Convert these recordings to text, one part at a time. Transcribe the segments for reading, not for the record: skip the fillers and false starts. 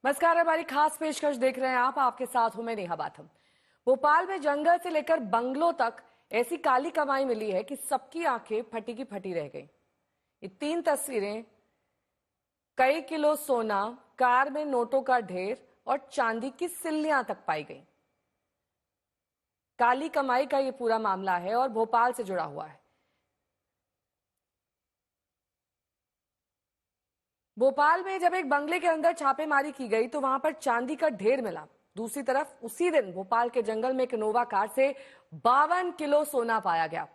नमस्कार, हमारी खास पेशकश देख रहे हैं आप। आपके साथ हूं मैं नेहा बाथम। भोपाल में जंगल से लेकर बंगलों तक ऐसी काली कमाई मिली है कि सबकी आंखें फटी की फटी रह गई। ये 3 तस्वीरें कई किलो सोना, कार में नोटों का ढेर और चांदी की सिल्लियां तक पाई गई। काली कमाई का ये पूरा मामला है और भोपाल से जुड़ा हुआ है। भोपाल में जब एक बंगले के अंदर छापेमारी की गई तो वहां पर चांदी का ढेर मिला। दूसरी तरफ उसी दिन भोपाल के जंगल में एक इनोवा कार से 52 किलो सोना पाया गया।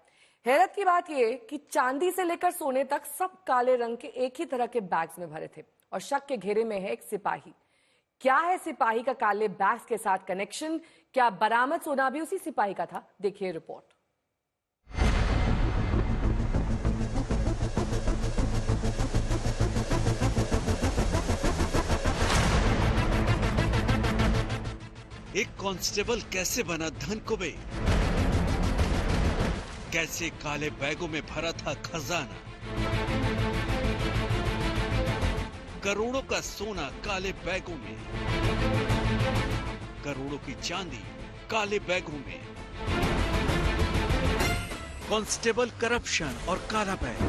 हैरत की बात यह कि चांदी से लेकर सोने तक सब काले रंग के एक ही तरह के बैग्स में भरे थे और शक के घेरे में है एक सिपाही। क्या है सिपाही का काले बैग्स के साथ कनेक्शन? क्या बरामद सोना भी उसी सिपाही का था? देखिए रिपोर्ट। एक कांस्टेबल कैसे बना धन कुबेर? कैसे काले बैगों में भरा था खजाना? करोड़ों का सोना काले बैगों में, करोड़ों की चांदी काले बैगों में। कांस्टेबल करप्शन और काला बैग।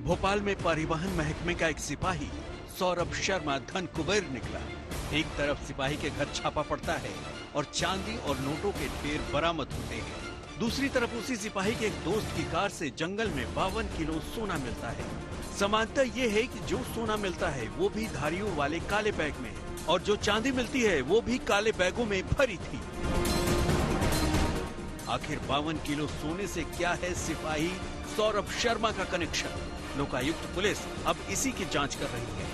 भोपाल में परिवहन महकमे का एक सिपाही सौरभ शर्मा धन कुबेर निकला। एक तरफ सिपाही के घर छापा पड़ता है और चांदी और नोटों के ढेर बरामद होते हैं। दूसरी तरफ उसी सिपाही के एक दोस्त की कार से जंगल में 52 किलो सोना मिलता है। समानता ये है कि जो सोना मिलता है वो भी धारियों वाले काले बैग में और जो चांदी मिलती है वो भी काले बैगों में भरी थी। आखिर 52 किलो सोने से क्या है सिपाही सौरभ शर्मा का कनेक्शन? लोकायुक्त पुलिस अब इसी की जांच कर रही है।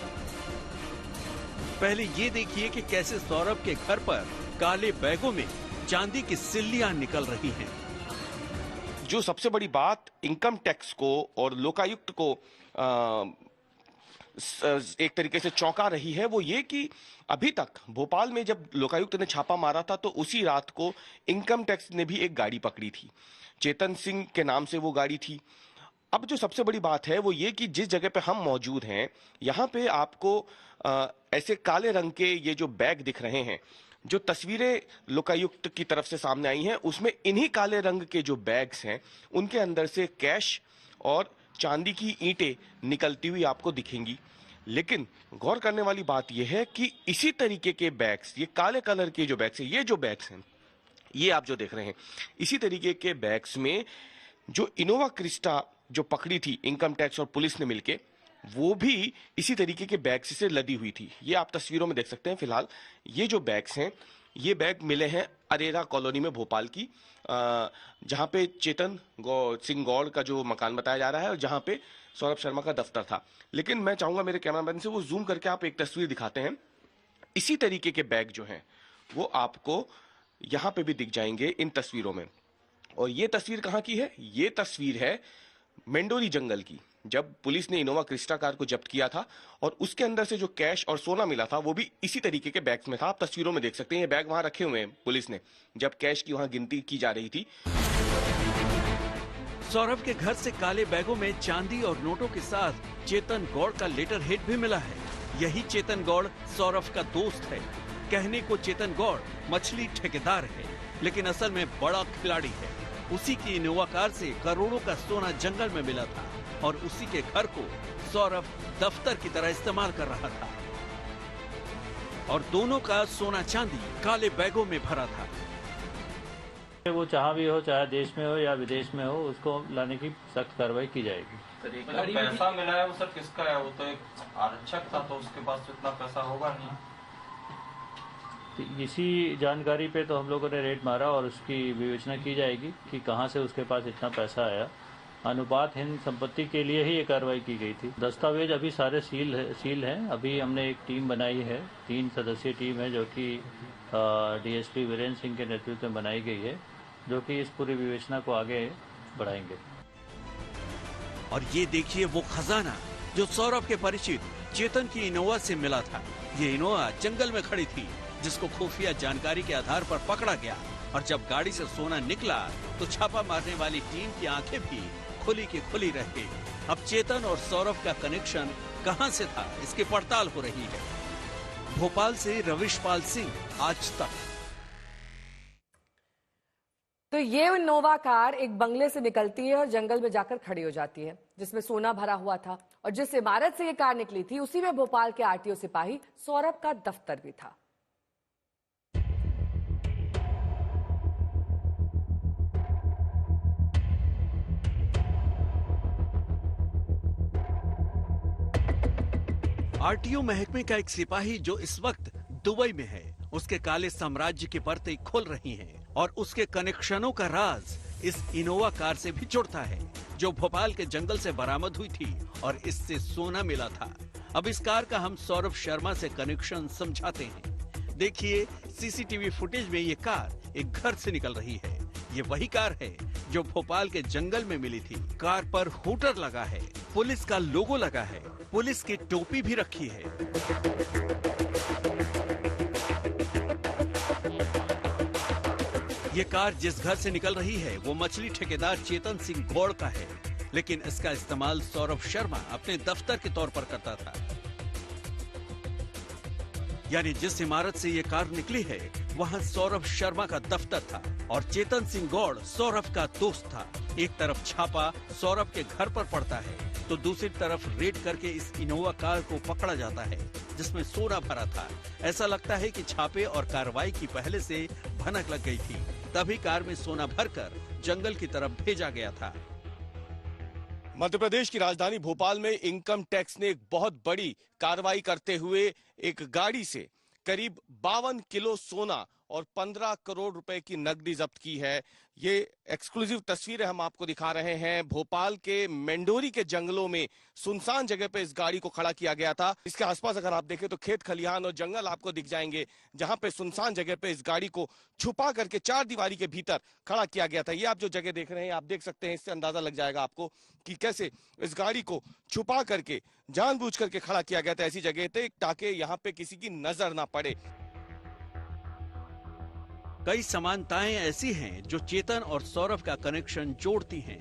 पहले ये देखिए कि कैसे सौरभ के घर पर काले बैगों में चांदी की सिल्लियां निकल रही हैं। जो सबसे बड़ी बात इनकम टैक्स को और लोकायुक्त को एक तरीके से चौंका रही है वो ये कि अभी तक भोपाल में जब लोकायुक्त ने छापा मारा था तो उसी रात को इनकम टैक्स ने भी एक गाड़ी पकड़ी थी। चेतन सिंह के नाम से वो गाड़ी थी। अब जो सबसे बड़ी बात है वो ये कि जिस जगह पे हम मौजूद हैं यहाँ पे आपको ऐसे काले रंग के ये जो बैग दिख रहे हैं, जो तस्वीरें लोकायुक्त की तरफ से सामने आई हैं उसमें इन्हीं काले रंग के जो बैग्स हैं उनके अंदर से कैश और चांदी की ईंटें निकलती हुई आपको दिखेंगी। लेकिन गौर करने वाली बात यह है कि इसी तरीके के बैग्स, ये काले कलर के जो बैग्स हैं, ये जो बैग्स हैं ये आप जो देख रहे हैं, इसी तरीके के बैग्स में जो इनोवा क्रिस्टा जो पकड़ी थी इनकम टैक्स और पुलिस ने मिलके, वो भी इसी तरीके के बैग्स से लदी हुई थी। ये आप तस्वीरों में देख सकते हैं। फिलहाल ये जो बैग्स हैं ये बैग मिले हैं अरेरा कॉलोनी में भोपाल की, जहां पे चेतन सिंह गौड़ का जो मकान बताया जा रहा है और जहां पे सौरभ शर्मा का दफ्तर था। लेकिन मैं चाहूंगा मेरे कैमरामैन से वो जूम करके आप एक तस्वीर दिखाते हैं। इसी तरीके के बैग जो हैं वो आपको यहाँ पे भी दिख जाएंगे इन तस्वीरों में। और ये तस्वीर कहाँ की है? ये तस्वीर है मेंडोली जंगल की, जब पुलिस ने इनोवा क्रिस्टा कार को जब्त किया था और उसके अंदर से जो कैश और सोना मिला था वो भी इसी तरीके के बैग्स में था। आप तस्वीरों में देख सकते हैं ये बैग वहां रखे हुए हैं पुलिस ने जब कैश की वहां गिनती की जा रही थी। सौरभ के घर से काले बैगों में चांदी और नोटों के साथ चेतन गौड़ का लेटर हेड भी मिला है। यही चेतन गौड़ सौरभ का दोस्त है। कहने को चेतन गौड़ मछली ठेकेदार है, लेकिन असल में बड़ा खिलाड़ी है। उसी की इनोवा कार से करोड़ों का सोना जंगल में मिला था और उसी के घर को सौरभ दफ्तर की तरह इस्तेमाल कर रहा था और दोनों का सोना चांदी काले बैगों में भरा था। वो जहाँ भी हो, चाहे देश में हो या विदेश में हो, उसको लाने की सख्त कार्रवाई की जाएगी। पैसा मिला है वो सर किसका है? वो तो एक आरक्षक था तो उसके पास तो इतना पैसा होगा नहीं। इसी जानकारी पे तो हम लोगों ने रेड मारा और उसकी विवेचना की जाएगी कि कहाँ से उसके पास इतना पैसा आया। अनुपातहीन संपत्ति के लिए ही ये कार्रवाई की गई थी। दस्तावेज अभी सारे सील हैं। अभी हमने एक टीम बनाई है, 3 सदस्यीय टीम है जो कि डीएसपी वीरेंद्र सिंह के नेतृत्व में बनाई गई है, जो कि इस पूरी विवेचना को आगे बढ़ाएंगे। और ये देखिए वो खजाना जो सौरभ के परिचित चेतन की इनोवा से मिला था। ये इनोवा जंगल में खड़ी थी जिसको खुफिया जानकारी के आधार पर पकड़ा गया और जब गाड़ी से सोना निकला तो छापा मारने वाली टीम की आंखें भी खुली की खुली रह गई। अब चेतन और सौरभ का कनेक्शन कहां से था, इसकी पड़ताल हो रही है। भोपाल से रविशपाल सिंह, आज तक। तो ये इनोवा कार एक बंगले से निकलती है और जंगल में जाकर खड़ी हो जाती है, जिसमें सोना भरा हुआ था। और जिस इमारत से ये कार निकली थी, उसी में भोपाल के आरटीओ सिपाही सौरभ का दफ्तर भी था। आरटीओ महकमे का एक सिपाही जो इस वक्त दुबई में है, उसके काले साम्राज्य की परतें खुल रही हैं और उसके कनेक्शनों का राज इस इनोवा कार से भी जुड़ता है, जो भोपाल के जंगल से बरामद हुई थी और इससे सोना मिला था। अब इस कार का हम सौरभ शर्मा से कनेक्शन समझाते हैं। देखिए, सीसीटीवी फुटेज में ये कार एक घर से निकल रही है। ये वही कार है जो भोपाल के जंगल में मिली थी। कार पर हूटर लगा है, पुलिस का लोगो लगा है, पुलिस की टोपी भी रखी है। ये कार जिस घर से निकल रही है वो मछली ठेकेदार चेतन सिंह गौड़ का है, लेकिन इसका इस्तेमाल सौरभ शर्मा अपने दफ्तर के तौर पर करता था। यानी जिस इमारत से ये कार निकली है वहां सौरभ शर्मा का दफ्तर था और चेतन सिंह गौड़ सौरभ का दोस्त था। एक तरफ छापा सौरभ के घर पर पड़ता है तो दूसरी तरफ रेड करके इस इनोवा कार को पकड़ा जाता है जिसमें सोना भरा था। ऐसा लगता है कि छापे और कार्रवाई की पहले से भनक लग गई थी, तभी कार में सोना भरकर जंगल की तरफ भेजा गया था। मध्य प्रदेश की राजधानी भोपाल में इनकम टैक्स ने एक बहुत बड़ी कार्रवाई करते हुए एक गाड़ी से करीब 52 किलो सोना और 15 करोड़ रुपए की नकदी जब्त की है। ये एक्सक्लूसिव तस्वीरें हम आपको दिखा रहे हैं। भोपाल के मेंढोरी के जंगलों में सुनसान जगह पे इस गाड़ी को खड़ा किया गया था। इसके आसपास अगर आप देखें तो खेत खलिहान और जंगल आपको दिख जाएंगे, जहां पे सुनसान जगह पे इस गाड़ी को छुपा करके चार दीवारी के भीतर खड़ा किया गया था। ये आप जो जगह देख रहे हैं, आप देख सकते हैं, इससे अंदाजा लग जाएगा आपको कि कैसे इस गाड़ी को छुपा करके जानबूझ करके खड़ा किया गया था ऐसी जगह पे ताकि यहाँ पे किसी की नजर ना पड़े। कई समानताएं ऐसी हैं जो चेतन और सौरभ का कनेक्शन जोड़ती हैं।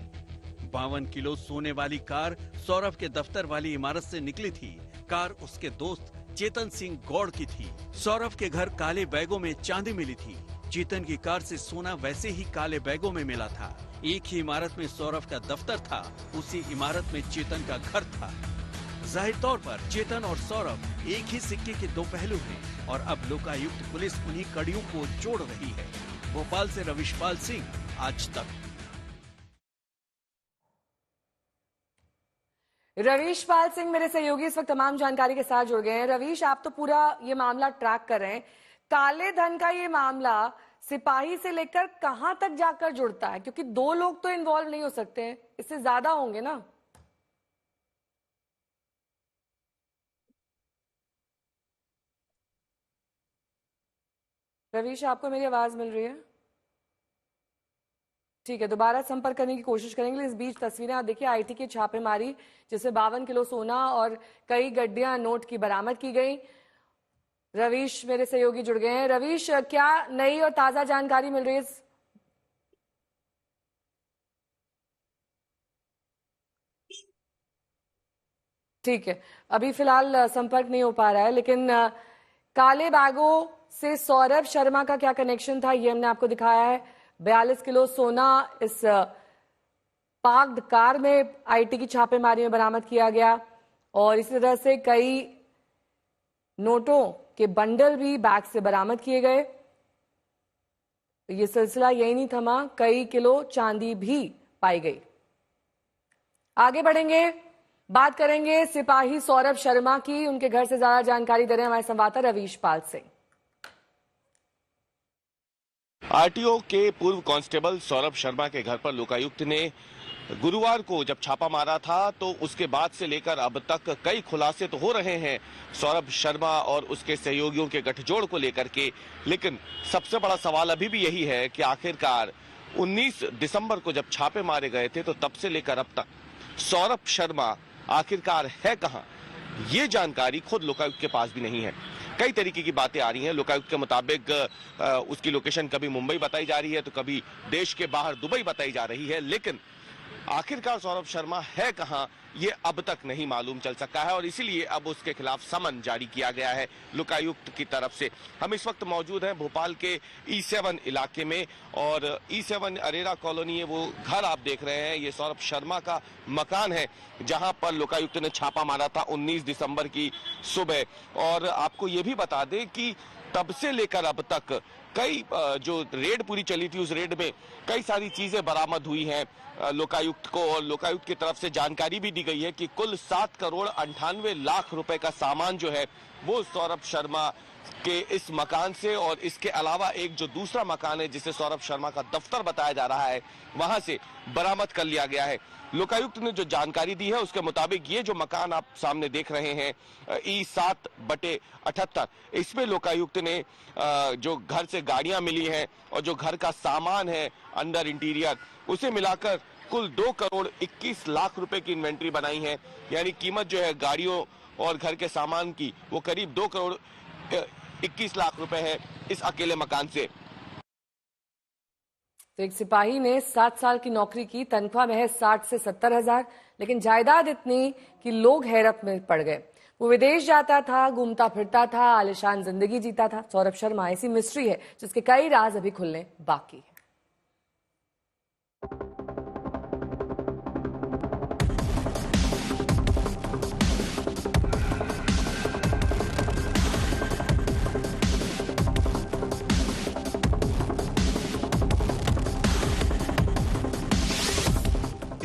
52 किलो सोने वाली कार सौरभ के दफ्तर वाली इमारत से निकली थी। कार उसके दोस्त चेतन सिंह गौड़ की थी। सौरभ के घर काले बैगों में चांदी मिली थी। चेतन की कार से सोना वैसे ही काले बैगों में मिला था। एक ही इमारत में सौरभ का दफ्तर था, उसी इमारत में चेतन का घर था। जाहिर तौर पर चेतन और सौरभ एक ही सिक्के के दो पहलू हैं और अब लोकायुक्त पुलिस उन्हीं कड़ियों को जोड़ रही है। भोपाल से रविशपाल सिंह, आज तक। रविशपाल सिंह मेरे सहयोगी इस वक्त तमाम जानकारी के साथ जुड़ गए हैं। रविश, आप तो पूरा ये मामला ट्रैक कर रहे हैं। काले धन का ये मामला सिपाही से लेकर कहां तक जाकर जुड़ता है? क्योंकि दो लोग तो इन्वॉल्व नहीं हो सकते हैं, इससे ज्यादा होंगे ना। रवीश, आपको मेरी आवाज मिल रही है? ठीक है, दोबारा संपर्क करने की कोशिश करेंगे। इस बीच तस्वीरें आप देखिए, आईटी की छापेमारी जिसमें 52 किलो सोना और कई गड्डियां नोट की बरामद की गई। रवीश मेरे सहयोगी जुड़ गए हैं। रवीश, क्या नई और ताजा जानकारी मिल रही है? ठीक है, अभी फिलहाल संपर्क नहीं हो पा रहा है, लेकिन काले बैगों से सौरभ शर्मा का क्या कनेक्शन था ये हमने आपको दिखाया है। 42 किलो सोना इस पार्क्ड कार में आईटी की छापेमारी में बरामद किया गया और इसी तरह से कई नोटों के बंडल भी बैग से बरामद किए गए। ये सिलसिला यही नहीं थमा, कई किलो चांदी भी पाई गई। आगे बढ़ेंगे, बात करेंगे सिपाही सौरभ शर्मा की। उनके घर से ज्यादा जानकारी दे रहे हैं हमारे संवाददाता रविशपाल सिंह। आरटीओ के पूर्व कांस्टेबल सौरभ शर्मा के घर पर लोकायुक्त ने गुरुवार को जब छापा मारा था तो उसके बाद से लेकर अब तक कई खुलासे तो हो रहे हैं सौरभ शर्मा और उसके सहयोगियों के गठजोड़ को लेकर के, लेकिन सबसे बड़ा सवाल अभी भी यही है कि आखिरकार 19 दिसंबर को जब छापे मारे गए थे तो तब से लेकर अब तक सौरभ शर्मा आखिरकार है कहां, ये जानकारी खुद लोकायुक्त के पास भी नहीं है। कई तरीके की बातें आ रही हैं। लोकायुक्त के मुताबिक उसकी लोकेशन कभी मुंबई बताई जा रही है तो कभी देश के बाहर दुबई बताई जा रही है, लेकिन आखिरकार सौरभ शर्मा है कहां, ये अब तक नहीं मालूम चल सका है और इसीलिए अब उसके खिलाफ समन जारी किया गया है लोकायुक्त की तरफ से। हम इस वक्त मौजूद हैं भोपाल के E7 इलाके में और E7 अरेरा कॉलोनी है, वो घर आप देख रहे हैं, ये सौरभ शर्मा का मकान है जहां पर लोकायुक्त ने छापा मारा था 19 दिसंबर की सुबह। और आपको ये भी बता दें कि तब से लेकर अब तक कई जो रेड पूरी चली थी, उस रेड में कई सारी चीजें बरामद हुई हैं लोकायुक्त को, और लोकायुक्त की तरफ से जानकारी भी दी गई है कि कुल 7 करोड़ 98 लाख रुपए का सामान जो है वो सौरभ शर्मा के इस मकान से और इसके अलावा एक जो दूसरा मकान है जिसे सौरभ शर्मा का दफ्तर बताया जा रहा है वहां से बरामद कर लिया गया है। लोकायुक्त ने जो जानकारी दी है उसके मुताबिक ये जो मकान आप सामने देख रहे हैं E7/78, इसमें लोकायुक्त ने जो घर से गाड़ियां मिली हैं और जो घर का सामान है अंदर इंटीरियर, उसे मिलाकर कुल 2 करोड़ 21 लाख रुपए की इन्वेंट्री बनाई है। यानी कीमत जो है गाड़ियों और घर के सामान की वो करीब 2 करोड़ 21 लाख रुपए है इस अकेले मकान से। तो एक सिपाही ने 7 साल की नौकरी की, तनख्वाह महज 60 से 70 हजार, लेकिन जायदाद इतनी कि लोग हैरत में पड़ गए। वो विदेश जाता था, घूमता फिरता था, आलिशान जिंदगी जीता था। सौरभ शर्मा ऐसी मिस्ट्री है जिसके कई राज अभी खुलने बाकी है।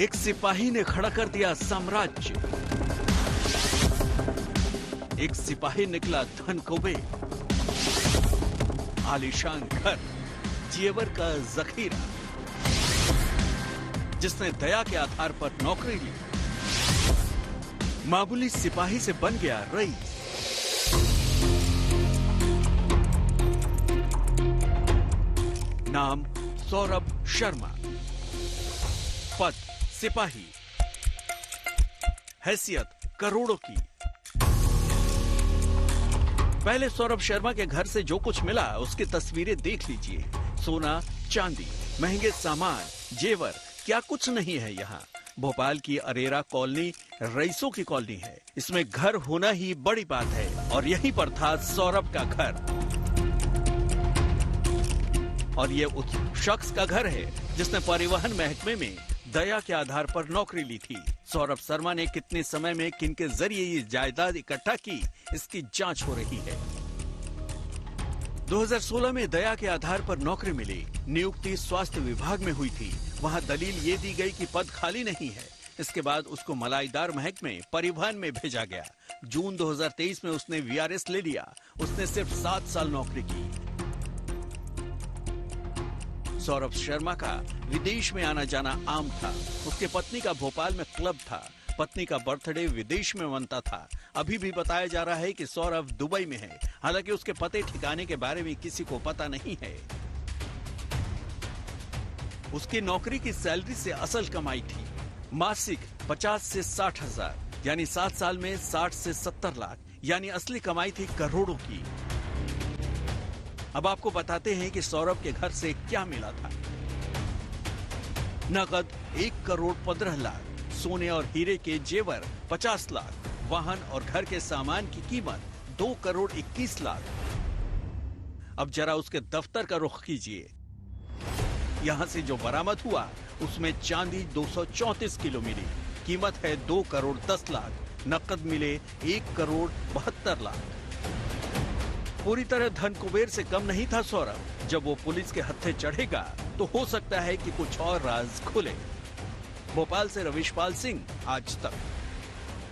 एक सिपाही ने खड़ा कर दिया साम्राज्य। एक सिपाही निकला धन कुबेर, आलीशान घर, जेवर का जखीरा। जिसने दया के आधार पर नौकरी ली, मामूली सिपाही से बन गया रईस। नाम सौरभ शर्मा, पद सिपाही, हैसियत करोड़ों की। पहले सौरभ शर्मा के घर से जो कुछ मिला उसकी तस्वीरें देख लीजिए। सोना, चांदी, महंगे सामान, जेवर, क्या कुछ नहीं है यहाँ। भोपाल की अरेरा कॉलोनी रईसों की कॉलोनी है। इसमें घर होना ही बड़ी बात है और यहीं पर था सौरभ का घर। और ये उस शख्स का घर है जिसने परिवहन महकमे में दया के आधार पर नौकरी ली थी। सौरभ शर्मा ने कितने समय में किनके जरिए ये जायदाद इकट्ठा की, इसकी जांच हो रही है। 2016 में दया के आधार पर नौकरी मिली। नियुक्ति स्वास्थ्य विभाग में हुई थी। वहां दलील ये दी गई कि पद खाली नहीं है। इसके बाद उसको मलाईदार महकमे परिवहन में भेजा गया। जून 2023 में उसने VRS ले लिया। उसने सिर्फ 7 साल नौकरी की। सौरभ शर्मा का विदेश में आना जाना आम था। उसके पत्नी का भोपाल में क्लब था। पत्नी का बर्थडे विदेश में मनता था। अभी भी बताया जा रहा है कि सौरभ दुबई में है। हालांकि उसके पते ठिकाने के बारे में किसी को पता नहीं है। उसकी नौकरी की सैलरी से असल कमाई थी मासिक 50 से 60 हजार, यानी 7 साल में 60 से 70 लाख, यानी असली कमाई थी करोड़ों की। अब आपको बताते हैं कि सौरभ के घर से क्या मिला था। नकद 1 करोड़ 15 लाख, सोने और हीरे के जेवर 50 लाख, वाहन और घर के सामान की कीमत 2 करोड़ 21 लाख। अब जरा उसके दफ्तर का रुख कीजिए। यहां से जो बरामद हुआ उसमें चांदी 234 किलो मिली। कीमत है 2 करोड़ 10 लाख। नकद मिले 1 करोड़ 72 लाख। पूरी तरह धन कुबेर से कम नहीं था सौरभ। जब वो पुलिस के हत्थे चढ़ेगा तो हो सकता है कि कुछ और राज खुले। भोपाल से रविशपाल सिंह, आज तक।